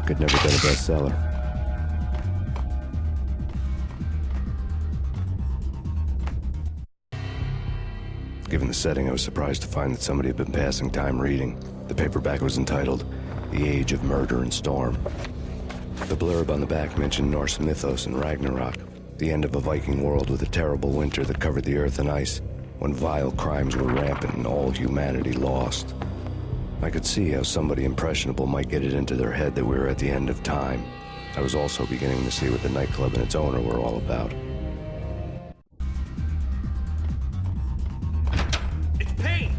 book had never been a bestseller. Given the setting, I was surprised to find that somebody had been passing time reading. The paperback was entitled, The Age of Murder and Storm. The blurb on the back mentioned Norse mythos and Ragnarok, the end of a Viking world with a terrible winter that covered the earth in ice, when vile crimes were rampant and all humanity lost. I could see how somebody impressionable might get it into their head that we were at the end of time. I was also beginning to see what the nightclub and its owner were all about. It's Payne!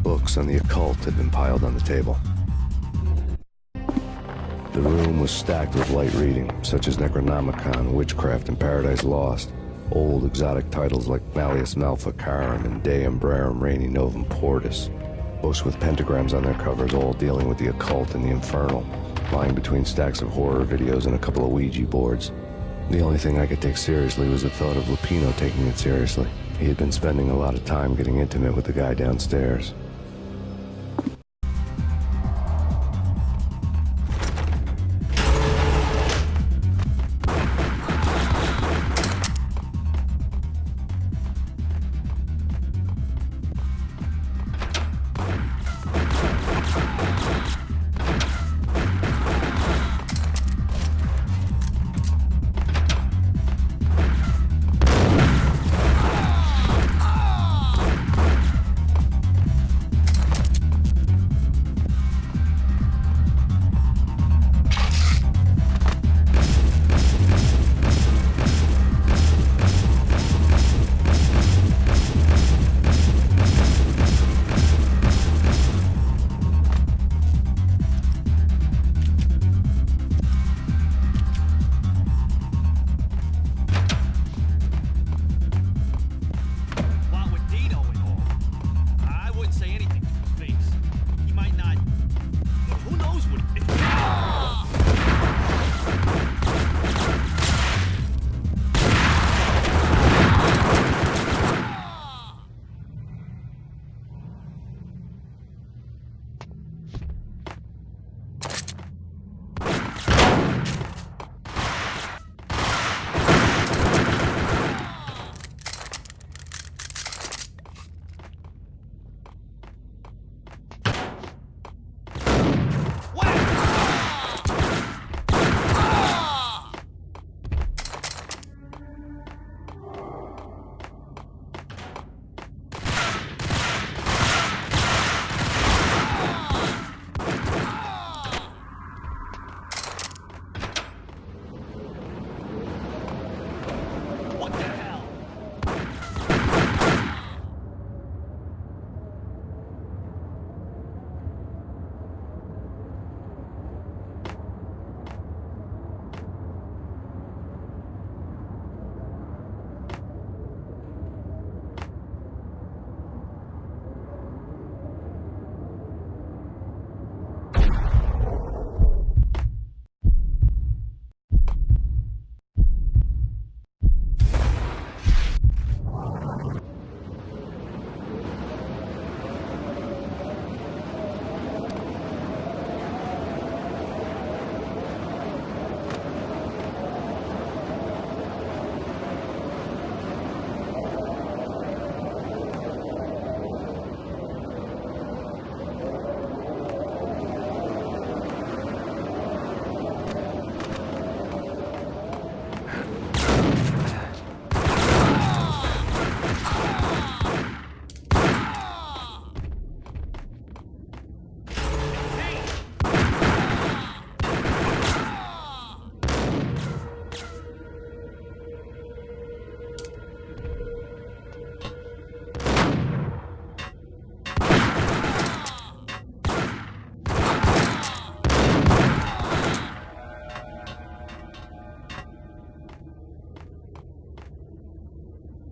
Books on the occult had been piled on the table. The room was stacked with light reading, such as Necronomicon, Witchcraft, and Paradise Lost. Old exotic titles like Malleus Maleficarum and De Umbrarum Reini Novum Portis. Books with pentagrams on their covers, all dealing with the occult and the infernal, lying between stacks of horror videos and a couple of Ouija boards. The only thing I could take seriously was the thought of Lupino taking it seriously. He had been spending a lot of time getting intimate with the guy downstairs.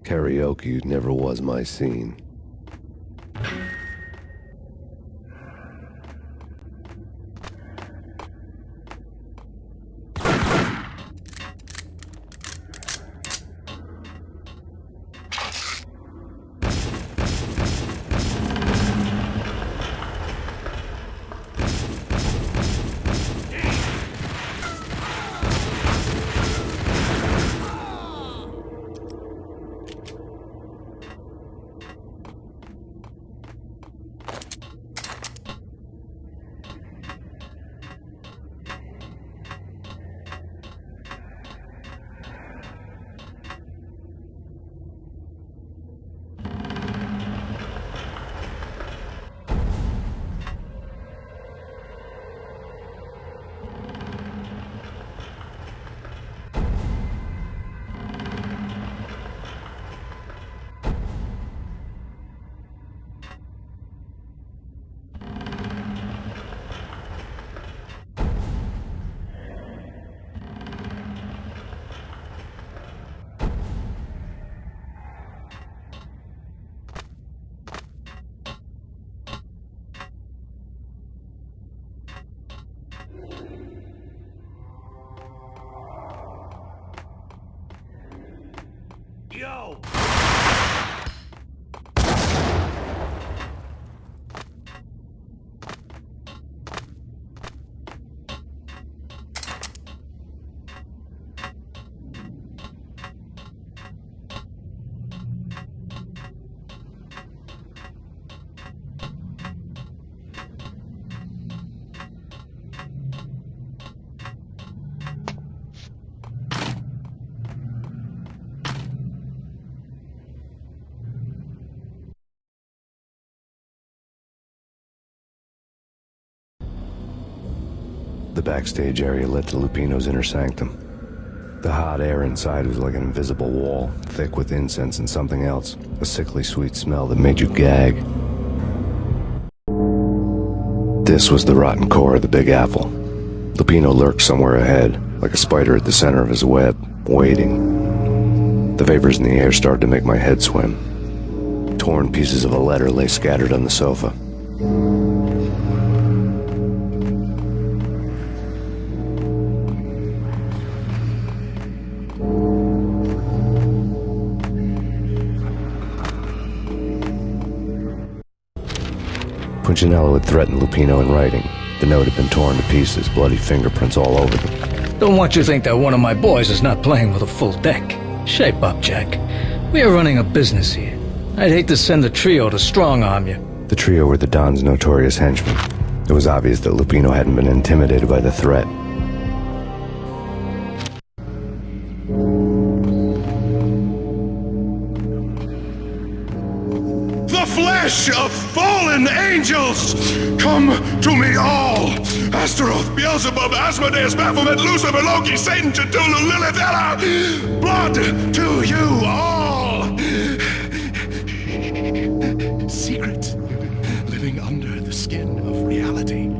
Karaoke never was my scene. Yo! The backstage area led to Lupino's inner sanctum. The hot air inside was like an invisible wall, thick with incense and something else, a sickly sweet smell that made you gag. This was the rotten core of the Big Apple. Lupino lurked somewhere ahead, like a spider at the center of his web, waiting. The vapors in the air started to make my head swim. Torn pieces of a letter lay scattered on the sofa. Punchinello had threatened Lupino in writing. The note had been torn to pieces, bloody fingerprints all over them. Don't want you to think that one of my boys is not playing with a full deck. Shape up, Jack. We are running a business here. I'd hate to send the trio to strong-arm you. The trio were the Don's notorious henchmen. It was obvious that Lupino hadn't been intimidated by the threat. The flesh of fallen angels! Come to me all! Astaroth, Beelzebub, Asmodeus, Baphomet, Lucifer, Loki, Satan, Cthulhu, Lilith, Ella! Blood to you all! Secret living under the skin of reality.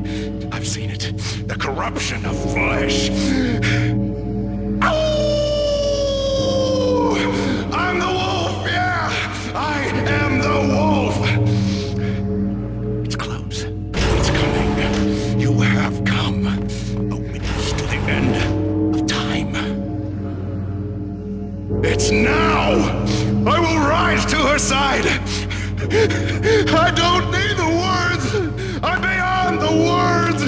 I've seen it. The corruption of flesh. Ow! I'm the wolf, yeah! I am the wolf! It's close. It's coming. You have come. A witness to the end of time. It's now! I will rise to her side! I don't need the words! I'm beyond the words!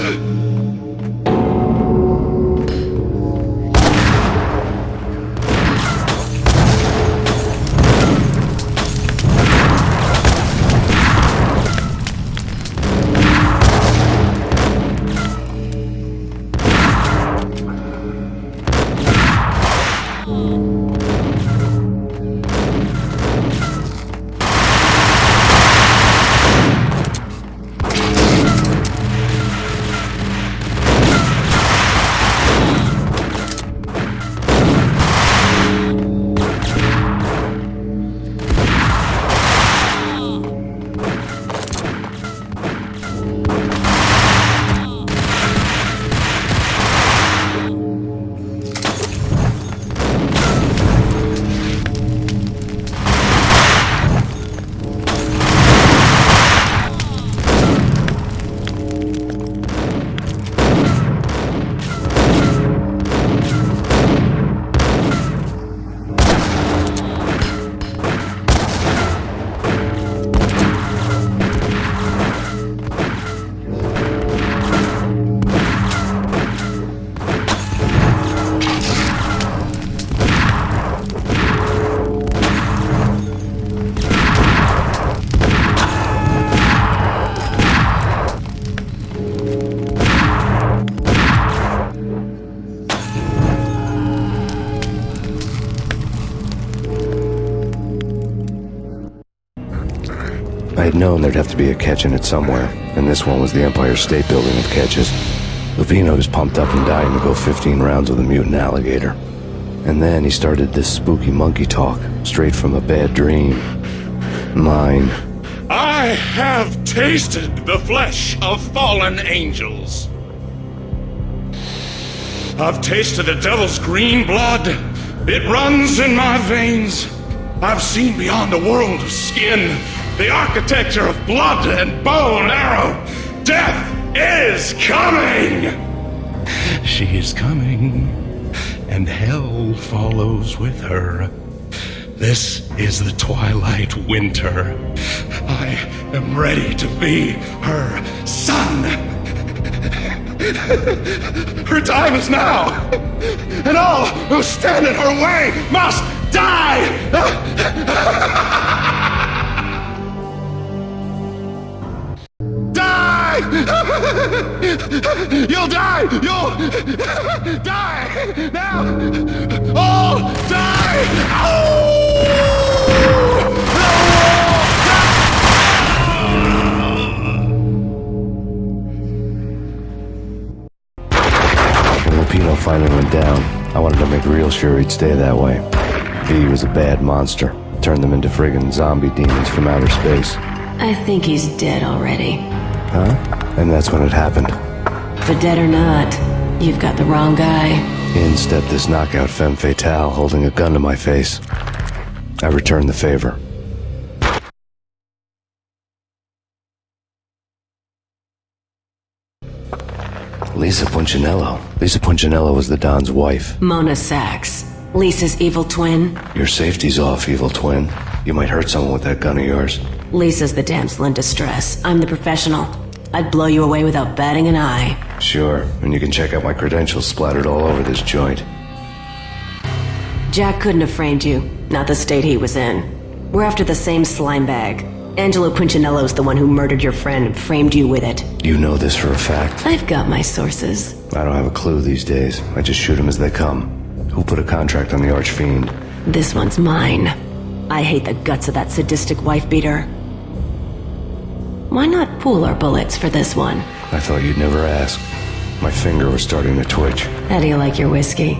had known there'd have to be a catch in it somewhere, and this one was the Empire State Building of catches. Lupino was pumped up and dying to go 15 rounds with a mutant alligator. And then he started this spooky monkey talk, straight from a bad dream. Mine. I have tasted the flesh of fallen angels. I've tasted the devil's green blood. It runs in my veins. I've seen beyond the world of skin, the architecture of blood and bow and arrow. Death is coming! She is coming, and hell follows with her. This is the twilight winter. I am ready to be her son. Her time is now, and all who stand in her way must die! Die! You'll die! You'll die! Now! All die! When Lupino finally went down, I wanted to make real sure he'd stay that way. V was a bad monster. Turned them into friggin' zombie demons from outer space. I think he's dead already. Huh? And that's when it happened. But dead or not, you've got the wrong guy. In stepped this knockout femme fatale holding a gun to my face. I returned the favor. Lisa Punchinello. Lisa Punchinello was the Don's wife. Mona Sachs, Lisa's evil twin. Your safety's off, evil twin. You might hurt someone with that gun of yours. Lisa's the damsel in distress. I'm the professional. I'd blow you away without batting an eye. Sure, and you can check out my credentials splattered all over this joint. Jack couldn't have framed you, not the state he was in. We're after the same slime bag. Angelo Punchinello's the one who murdered your friend and framed you with it. You know this for a fact. I've got my sources. I don't have a clue these days. I just shoot them as they come. Who put a contract on the Archfiend? This one's mine. I hate the guts of that sadistic wife-beater. Why not pool our bullets for this one? I thought you'd never ask. My finger was starting to twitch. How do you like your whiskey?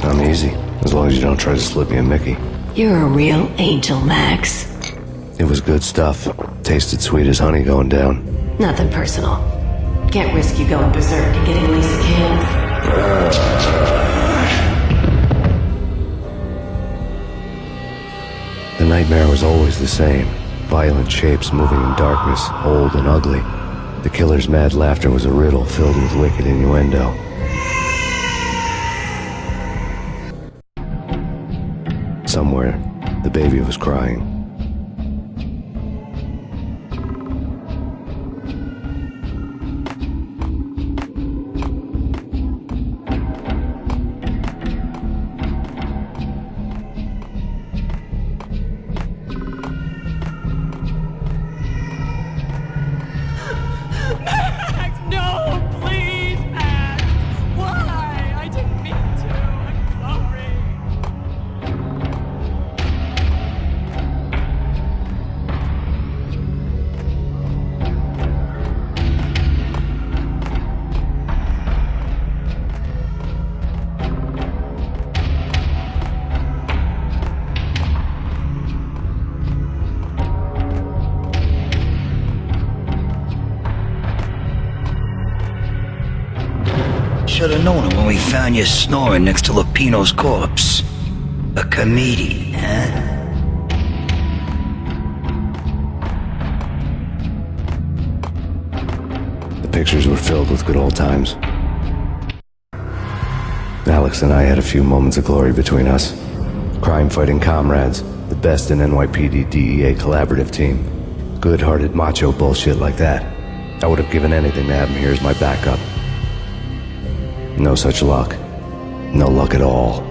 I'm easy, as long as you don't try to slip me a Mickey. You're a real angel, Max. It was good stuff. Tasted sweet as honey going down. Nothing personal. Can't risk you going berserk and getting Lisa killed. The nightmare was always the same. Violent shapes moving in darkness, old and ugly. The killer's mad laughter was a riddle filled with wicked innuendo. Somewhere, the baby was crying. Should have known it when we found you snoring next to Lupino's corpse. A comedian, huh? The pictures were filled with good old times. Alex and I had a few moments of glory between us. Crime-fighting comrades, the best in NYPD DEA collaborative team. Good-hearted macho bullshit like that. I would have given anything to have him here as my backup. No such luck. No luck at all.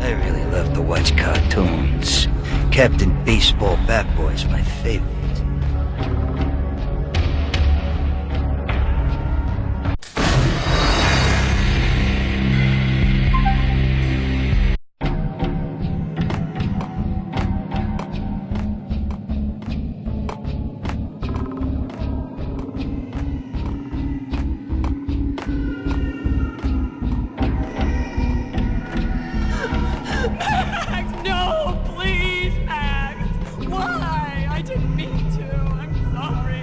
I really love to watch cartoons. Captain Baseball Bat Boy's my favorite. Max, no, please, Max. Why? I didn't mean to. I'm sorry.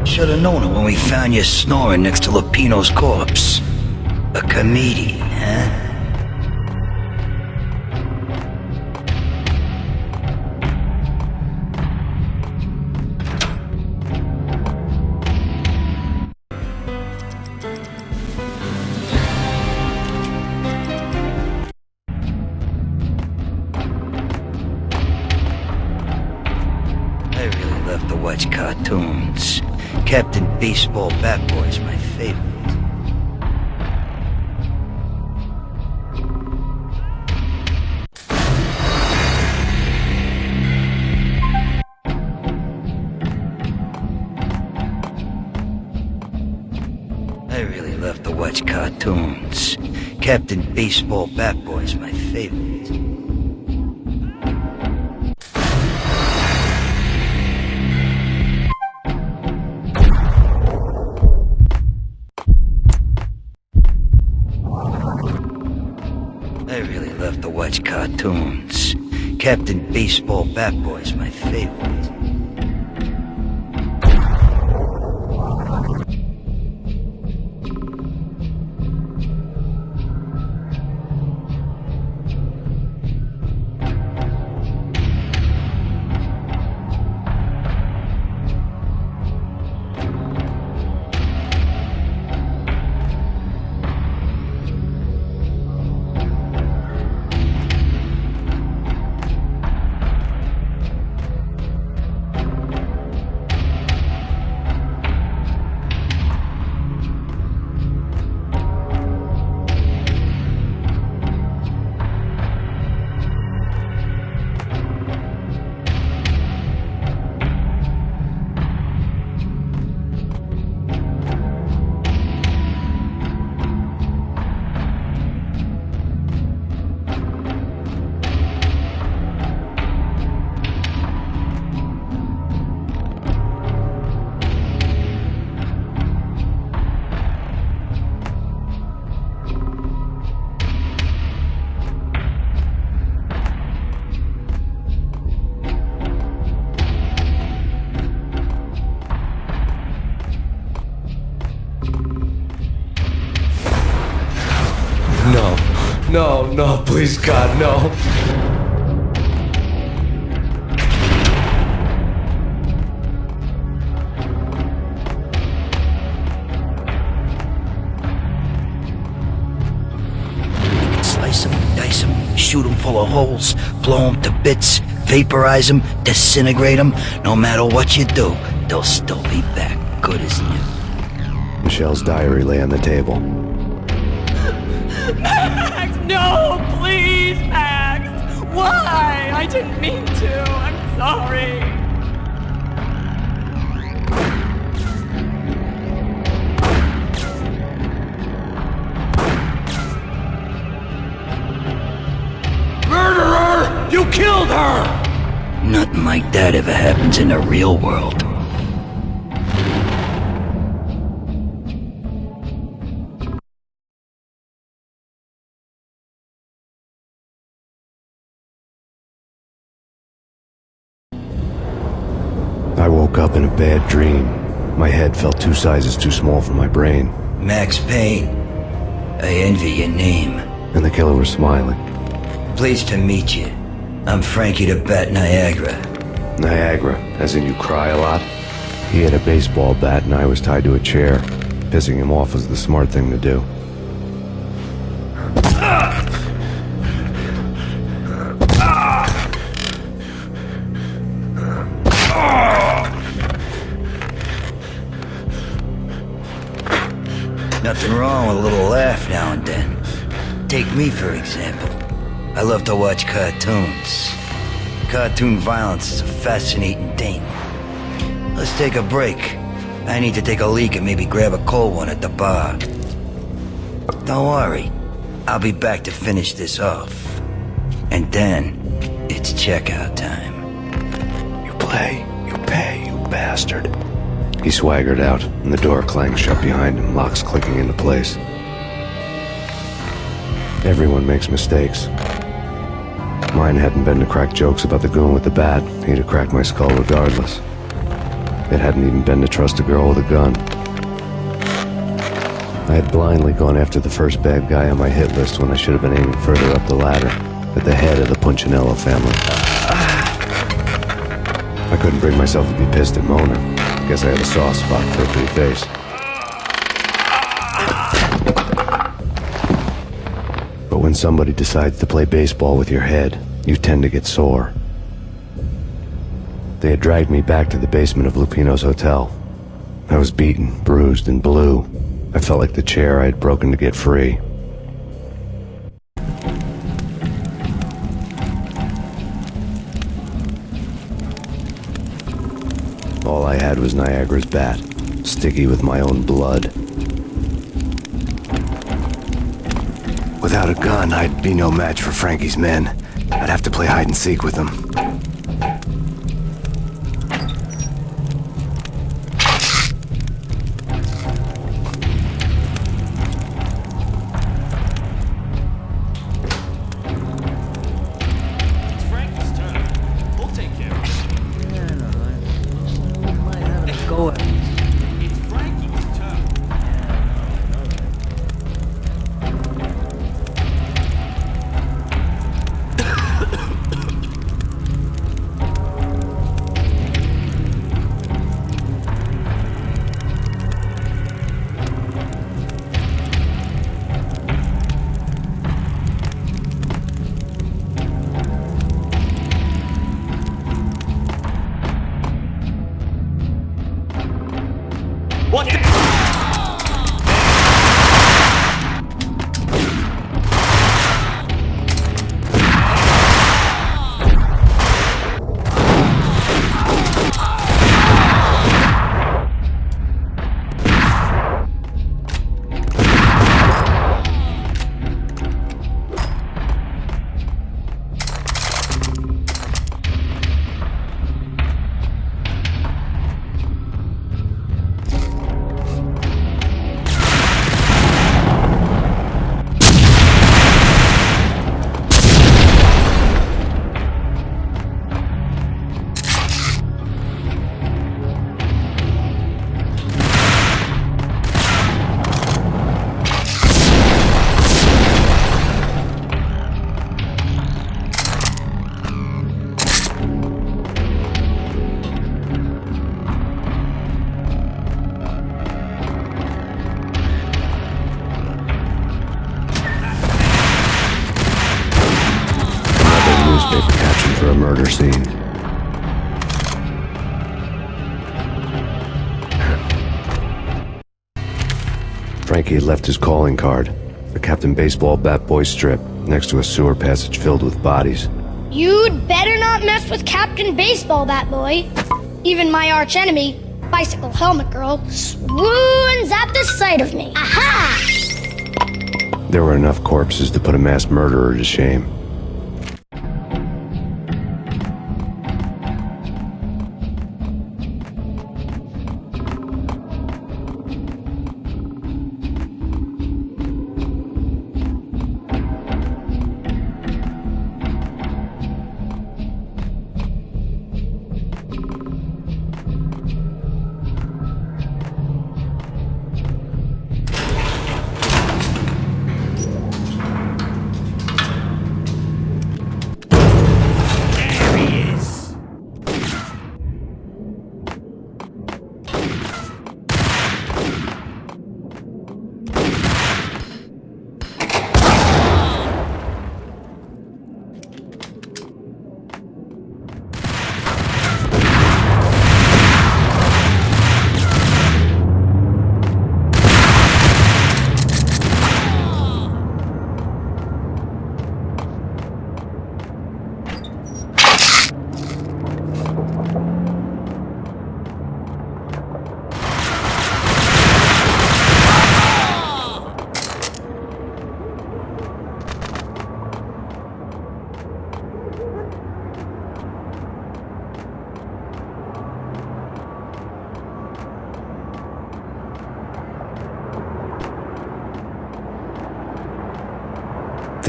Should've known it when we found you snoring next to Lupino's corpse. A comedian, huh? I really love to watch cartoons. Captain Baseball Bat Boy's my favorite. I really love to watch cartoons. Captain Baseball Bat Boy's my favorite. I really love to watch cartoons. Captain Baseball Bat Boy's my favorite. No, please, God, no. Slice them, dice them, shoot them full of holes, blow them to bits, vaporize them, disintegrate them. No matter what you do, they'll still be back, good as new. Michelle's diary lay on the table. Max, no, please, Max. Why? I didn't mean to. I'm sorry. Murderer! You killed her! Nothing like that ever happens in the real world. I woke up in a bad dream. My head felt 2 sizes too small for my brain. Max Payne, I envy your name. And the killer was smiling. Pleased to meet you. I'm Frankie the Bat Niagara. Niagara, as in you cry a lot. He had a baseball bat and I was tied to a chair. Pissing him off was the smart thing to do. Nothing wrong with a little laugh now and then. Take me, for example. I love to watch cartoons. Cartoon violence is a fascinating thing. Let's take a break. I need to take a leak and maybe grab a cold one at the bar. Don't worry. I'll be back to finish this off. And then, it's checkout time. You play, you pay, you bastard. He swaggered out, and the door clanged shut behind him, locks clicking into place. Everyone makes mistakes. Mine hadn't been to crack jokes about the goon with the bat. He'd have cracked my skull regardless. It hadn't even been to trust a girl with a gun. I had blindly gone after the first bad guy on my hit list when I should have been aiming further up the ladder, at the head of the Punchinello family. I couldn't bring myself to be pissed at Mona. Guess I had a soft spot for her pretty face. But when somebody decides to play baseball with your head, you tend to get sore. They had dragged me back to the basement of Lupino's hotel. I was beaten, bruised, and blue. I felt like the chair I had broken to get free. All I had was Niagara's bat, sticky with my own blood. Without a gun, I'd be no match for Frankie's men. I'd have to play hide and seek with them. It's Frankie's turn. We'll take care of it. Go ahead. It's Frankie's turn. What the? Newspaper caption for a murder scene. Frankie had left his calling card, a Captain Baseball bat boy strip, next to a sewer passage filled with bodies. You'd better not mess with Captain Baseball Bat Boy. Even my archenemy, Bicycle Helmet Girl, swoons at the sight of me. Aha! There were enough corpses to put a mass murderer to shame.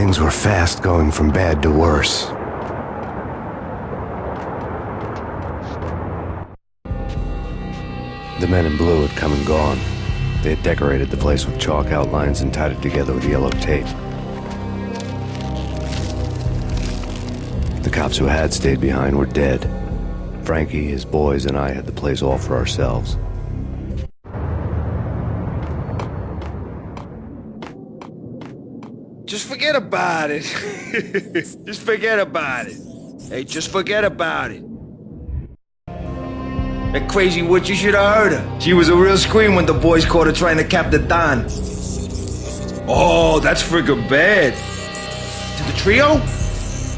Things were fast going from bad to worse. The men in blue had come and gone. They had decorated the place with chalk outlines and tied it together with yellow tape. The cops who had stayed behind were dead. Frankie, his boys, and I had the place all for ourselves. Just forget about it. Just forget about it. Hey, just forget about it. That crazy witch, you should have heard her. She was a real scream when the boys caught her trying to cap the Don. Oh, that's friggin' bad. To the trio?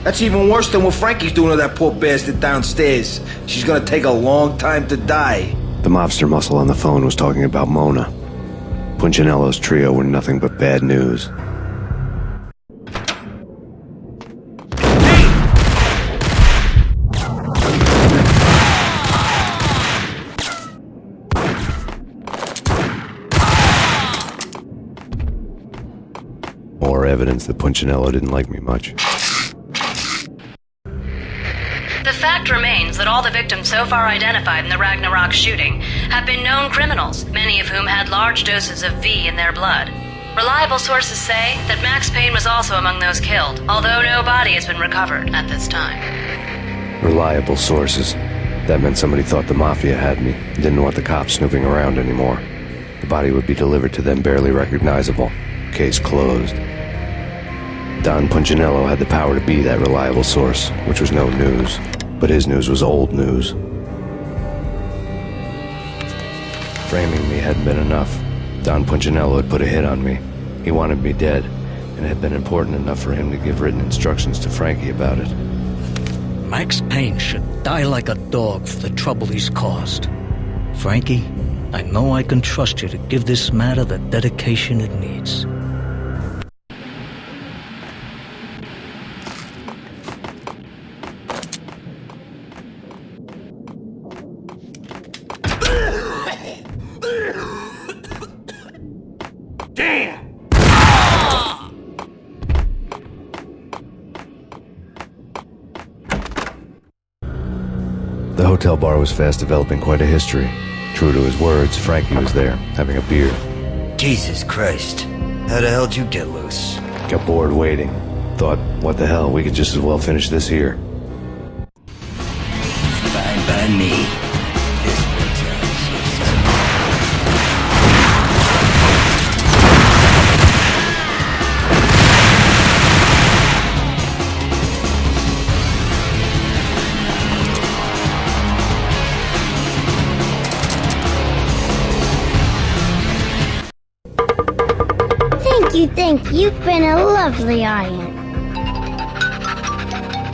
That's even worse than what Frankie's doing to that poor bastard downstairs. She's gonna take a long time to die. The mobster muscle on the phone was talking about Mona. Punchinello's trio were nothing but bad news. More evidence that Punchinello didn't like me much. The fact remains that all the victims so far identified in the Ragnarok shooting have been known criminals, many of whom had large doses of V in their blood. Reliable sources say that Max Payne was also among those killed, although no body has been recovered at this time. Reliable sources. That meant somebody thought the Mafia had me, didn't want the cops snooping around anymore. The body would be delivered to them barely recognizable. Case closed. Don Punchinello had the power to be that reliable source, which was no news. But his news was old news. Framing me hadn't been enough. Don Punchinello had put a hit on me. He wanted me dead, and it had been important enough for him to give written instructions to Frankie about it. Max Payne should die like a dog for the trouble he's caused. Frankie, I know I can trust you to give this matter the dedication it needs. The hotel bar was fast developing quite a history. True to his words, Frankie was there, having a beer. Jesus Christ. How the hell did you get loose? Got bored waiting. Thought, what the hell, we could just as well finish this here. Fine by me. This hotel is Thank you. You've been a lovely audience.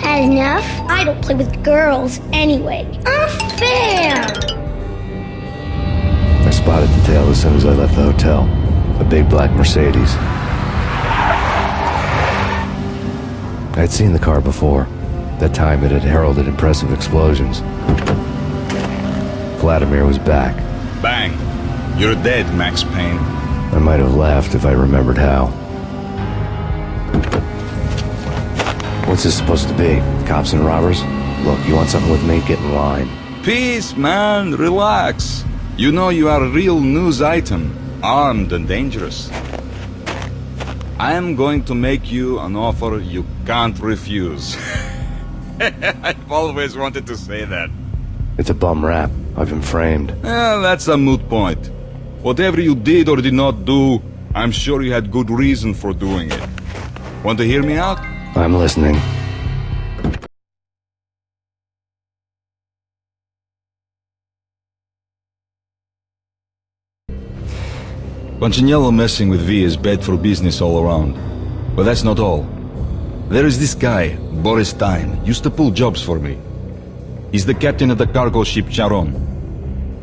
Had enough? I don't play with girls anyway. Unfair! I spotted the tail as soon as I left the hotel. A big black Mercedes. I'd seen the car before. That time it had heralded impressive explosions. Vladimir was back. Bang! You're dead, Max Payne. I might have laughed if I remembered how. What's this supposed to be? Cops and robbers? Look, you want something with me? Get in line. Peace, man. Relax. You know you are a real news item. Armed and dangerous. I am going to make you an offer you can't refuse. I've always wanted to say that. It's a bum rap. I've been framed. Well, that's a moot point. Whatever you did or did not do, I'm sure you had good reason for doing it. Want to hear me out? I'm listening. Punchinello messing with V is bad for business all around. But that's not all. There is this guy, Boris Time, used to pull jobs for me. He's the captain of the cargo ship Charon.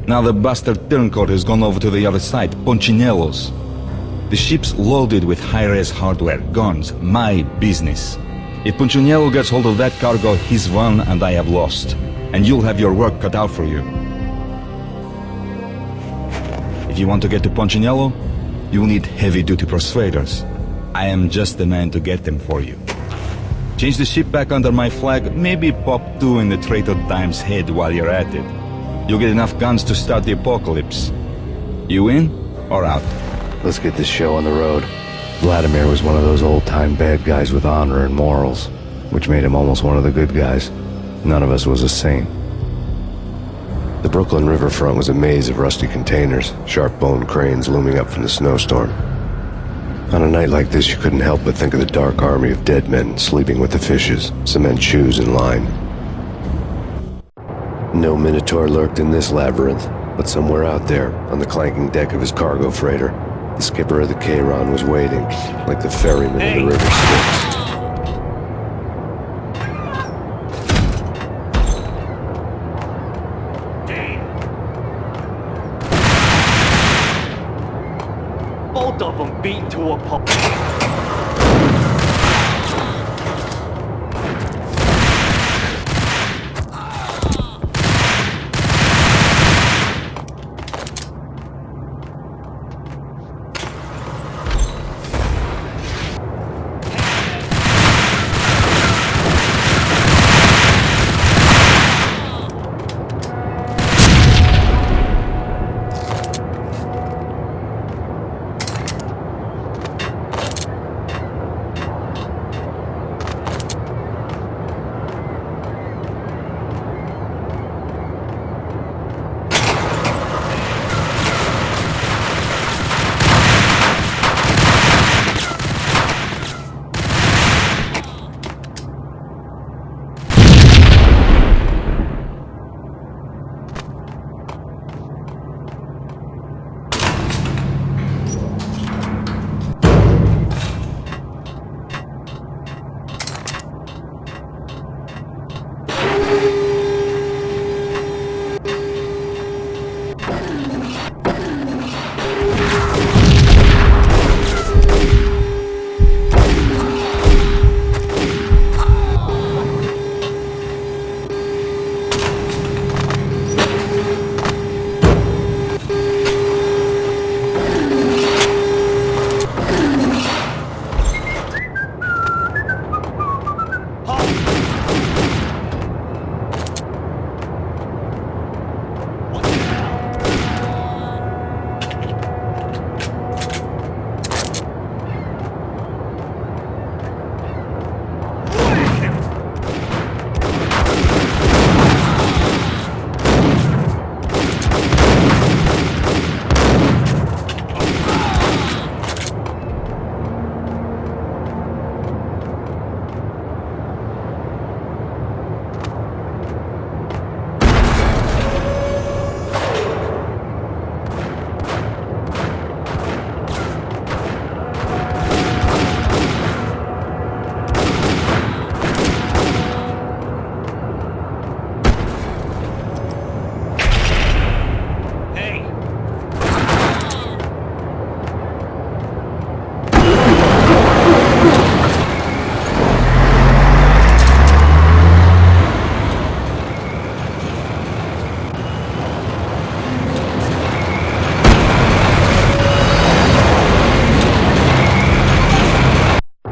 Now the bastard turncoat has gone over to the other side, Punchinello's. The ship's loaded with high-res hardware, guns, my business. If Punchinello gets hold of that cargo, he's won and I have lost. And you'll have your work cut out for you. If you want to get to Punchinello, you'll need heavy-duty persuaders. I am just the man to get them for you. Change the ship back under my flag, maybe pop 2 in the traitor Dime's head while you're at it. You'll get enough guns to start the apocalypse. You in or out? Let's get this show on the road. Vladimir was one of those old-time bad guys with honor and morals, which made him almost one of the good guys. None of us was a saint. The Brooklyn riverfront was a maze of rusty containers, sharp-boned cranes looming up from the snowstorm. On a night like this, you couldn't help but think of the dark army of dead men sleeping with the fishes, cement shoes in line. No Minotaur lurked in this labyrinth, but somewhere out there, on the clanking deck of his cargo freighter, the skipper of the Cheiron was waiting, like the ferryman in the river Styx. Both of them beaten to a pulp.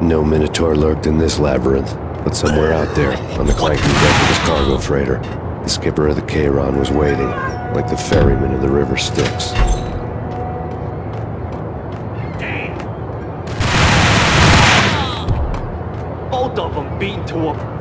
No Minotaur lurked in this labyrinth, but somewhere out there, on the clanking deck of his cargo freighter, the skipper of the Cheiron was waiting, like the ferryman of the river Styx. Both of them beaten to a...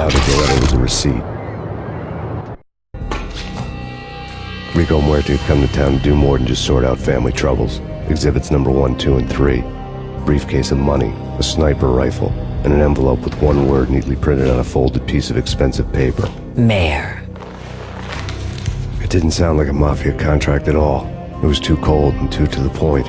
doubted the letter was a receipt. Rico Muerte had come to town to do more than just sort out family troubles. Exhibits number 1, 2, and 3. A briefcase of money, a sniper rifle, and an envelope with one word neatly printed on a folded piece of expensive paper. Mayor. It didn't sound like a mafia contract at all. It was too cold and too to the point.